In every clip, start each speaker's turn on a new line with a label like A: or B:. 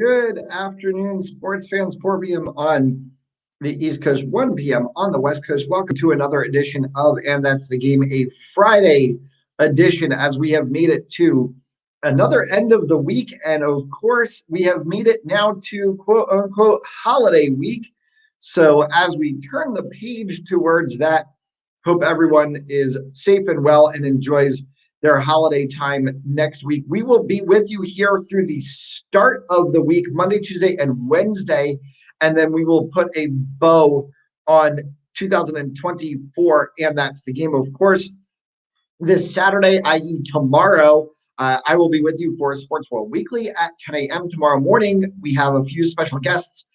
A: Good afternoon, sports fans. 4 p.m. on the East Coast, 1 p.m. on the West Coast. Welcome to another edition of And That's the Game, a Friday edition, as we have made it to another end of the week. And of course, we have made it now to quote unquote holiday week. So as we turn the page towards that, hope everyone is safe and well and enjoys their holiday time next week. We will be with you here through the start of the week, Monday, Tuesday, and Wednesday. And then we will put a bow on 2024. And that's the game, of course. This Saturday, i.e. tomorrow, I will be with you for Sports World Weekly at 10 a.m. tomorrow morning. We have a few special guests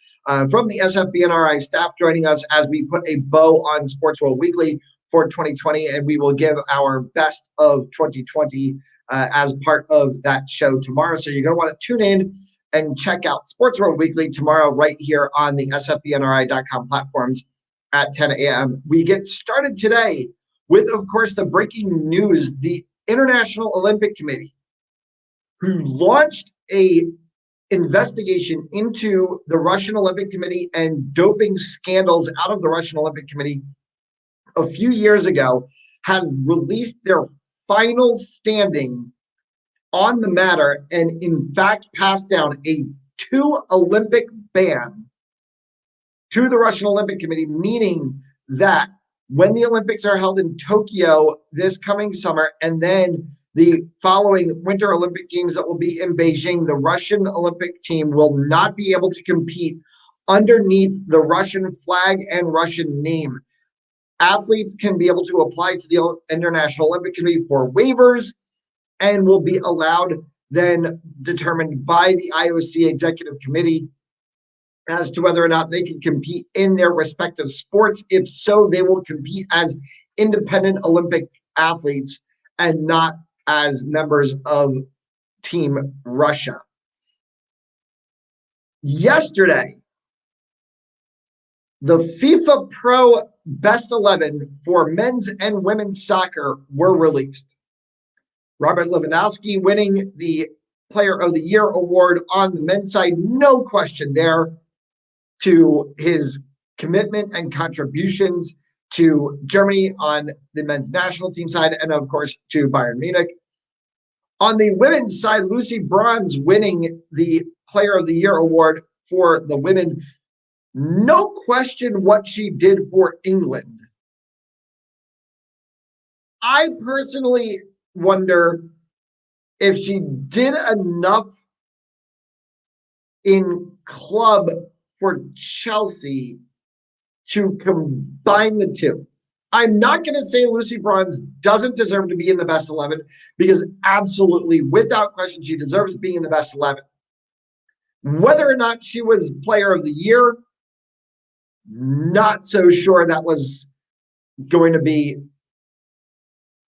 A: from the SFBNRI staff joining us as we put a bow on Sports World Weekly for 2020, and we will give our best of 2020 as part of that show tomorrow. So you're going to want to tune in and check out Sports World Weekly tomorrow right here on the sfbnri.com platforms at 10 a.m. We get started today with, of course, the breaking news. The International Olympic Committee, who launched a investigation into the Russian Olympic Committee and doping scandals out of the Russian Olympic Committee a few years ago, has released their final standing on the matter and in fact passed down a 2 Olympic ban to the Russian Olympic Committee, meaning that when the Olympics are held in Tokyo this coming summer and then the following Winter Olympic Games that will be in Beijing, the Russian Olympic team will not be able to compete underneath the Russian flag and Russian name. Athletes can be able to apply to the International Olympic Committee for waivers and will be allowed, then determined by the IOC Executive Committee, as to whether or not they can compete in their respective sports. If so, they will compete as independent Olympic athletes and not as members of Team Russia. Yesterday, the FIFA Pro Best 11 for men's and women's soccer were released. Robert Lewandowski winning the Player of the Year award on the men's side, no question there, to his commitment and contributions to Germany on the men's national team side, and of course to Bayern Munich. On the women's side, Lucy Bronze winning the Player of the Year award for the women. No question what she did for England. I personally wonder if she did enough in club for Chelsea to combine the two. I'm not going to say Lucy Bronze doesn't deserve to be in the best 11, because absolutely, without question, she deserves being in the best 11. Whether or not she was Player of the Year, not so sure that was going to be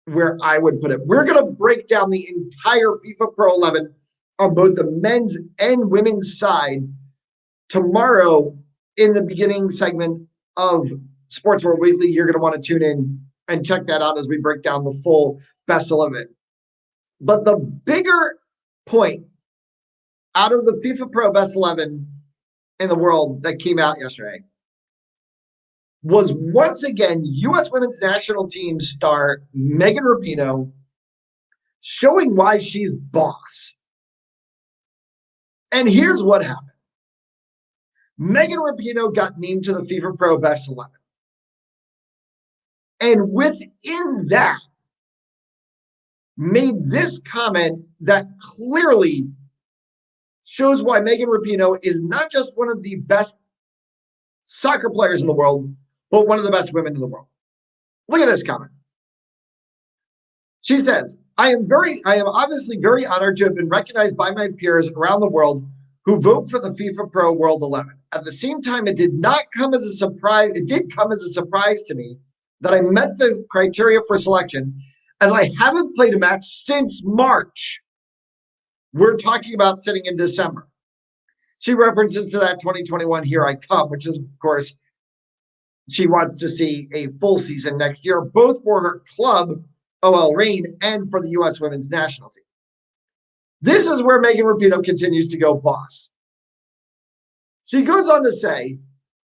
A: where I would put it. We're going to break down the entire FIFA Pro 11 on both the men's and women's side tomorrow in the beginning segment of Sports World Weekly. You're going to want to tune in and check that out as we break down the full best 11. But the bigger point out of the FIFA Pro Best 11 in the world that came out yesterday was once again U.S. women's national team star Megan Rapinoe showing why she's boss. And here's what happened. Megan Rapinoe got named to the FIFA Pro Best 11. And within that, made this comment that clearly shows why Megan Rapinoe is not just one of the best soccer players in the world, but one of the best women in the world. Look at this comment. She says, I am obviously very honored to have been recognized by my peers around the world who vote for the FIFA Pro World 11. At the same time, it did not come as a surprise. It did come as a surprise to me that I met the criteria for selection, as I haven't played a match since March. We're talking about sitting in December. She references to that 2021 Here I Come, which is, of course, she wants to see a full season next year, both for her club, OL Reign, and for the U.S. women's national team. This is where Megan Rapinoe continues to go boss. She goes on to say,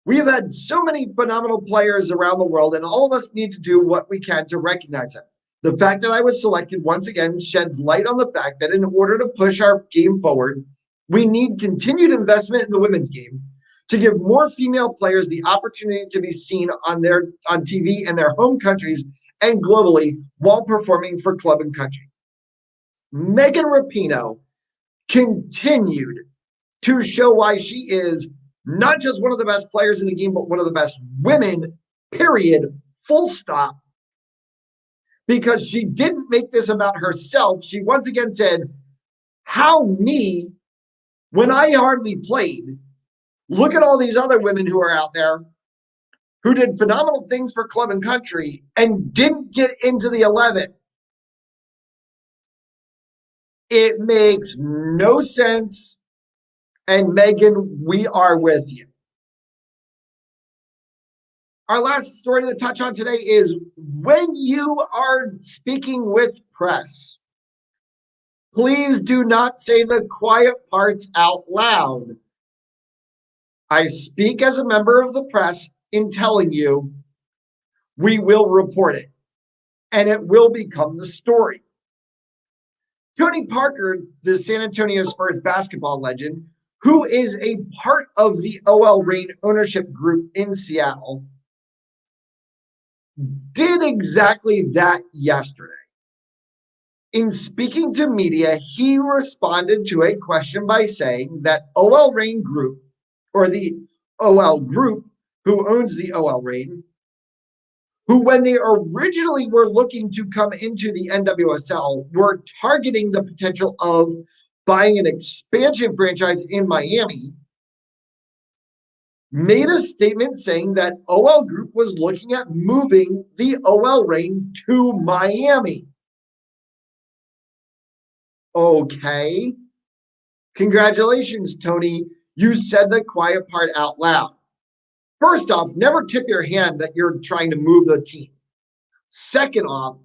A: we have had so many phenomenal players around the world, and all of us need to do what we can to recognize them. The fact that I was selected once again sheds light on the fact that in order to push our game forward, we need continued investment in the women's game to give more female players the opportunity to be seen on TV in their home countries and globally while performing for club and country. Megan Rapinoe continued to show why she is not just one of the best players in the game, but one of the best women, period, full stop. Because she didn't make this about herself. She once again said, how me, when I hardly played? Look at all these other women who are out there who did phenomenal things for club and country and didn't get into the 11. It makes no sense. And Megan, we are with you. Our last story to touch on today is when you are speaking with press, please do not say the quiet parts out loud. I speak as a member of the press in telling you we will report it and it will become the story. Tony Parker, the San Antonio Spurs basketball legend, who is a part of the OL Reign ownership group in Seattle, did exactly that yesterday. In speaking to media, he responded to a question by saying that OL Reign Group, or the OL Group, who owns the OL Reign, who when they originally were looking to come into the NWSL, were targeting the potential of buying an expansion franchise in Miami, made a statement saying that OL Group was looking at moving the OL Reign to Miami. Okay. Congratulations, Tony. You said the quiet part out loud. First off, never tip your hand that you're trying to move the team. Second off,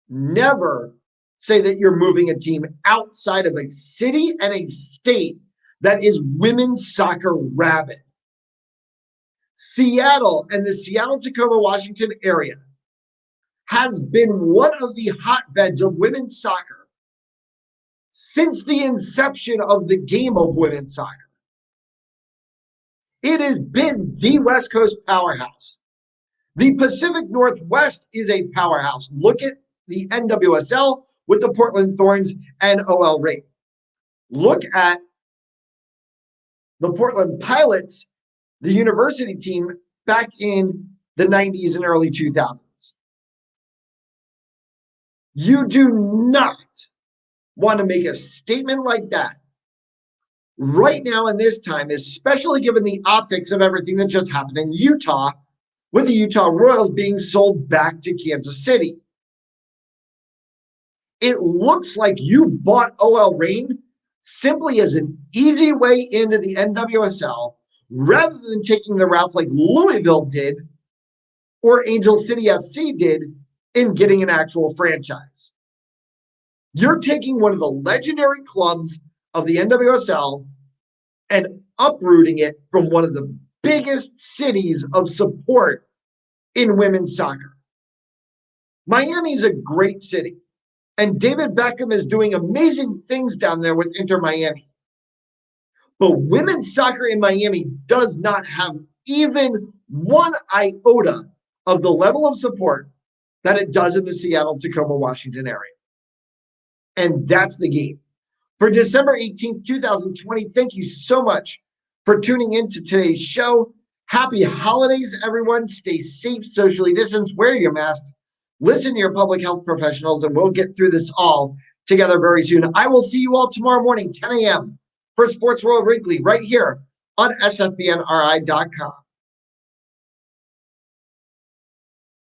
A: never say that you're moving a team outside of a city and a state that is women's soccer rabid. Seattle and the Seattle-Tacoma, Washington area has been one of the hotbeds of women's soccer since the inception of the game of women's soccer. It has been the West Coast powerhouse. The Pacific Northwest is a powerhouse. Look at the NWSL with the Portland Thorns and OL Reign. Look at the Portland Pilots, the university team back in the 90s and early 2000s. You do not want to make a statement like that right now in this time, especially given the optics of everything that just happened in Utah with the Utah Royals being sold back to Kansas City. It looks like you bought OL Reign simply as an easy way into the NWSL rather than taking the routes like Louisville did or Angel City FC did in getting an actual franchise. You're taking one of the legendary clubs of the NWSL and uprooting it from one of the biggest cities of support in women's soccer. Miami is a great city, and David Beckham is doing amazing things down there with Inter Miami. But women's soccer in Miami does not have even one iota of the level of support that it does in the Seattle-Tacoma, Washington area. And that's the game. For December 18th, 2020, thank you so much for tuning into today's show. Happy holidays, everyone. Stay safe, socially distanced, wear your masks, listen to your public health professionals, and we'll get through this all together very soon. I will see you all tomorrow morning, 10 a.m. for Sports World Weekly right here on sfbnri.com.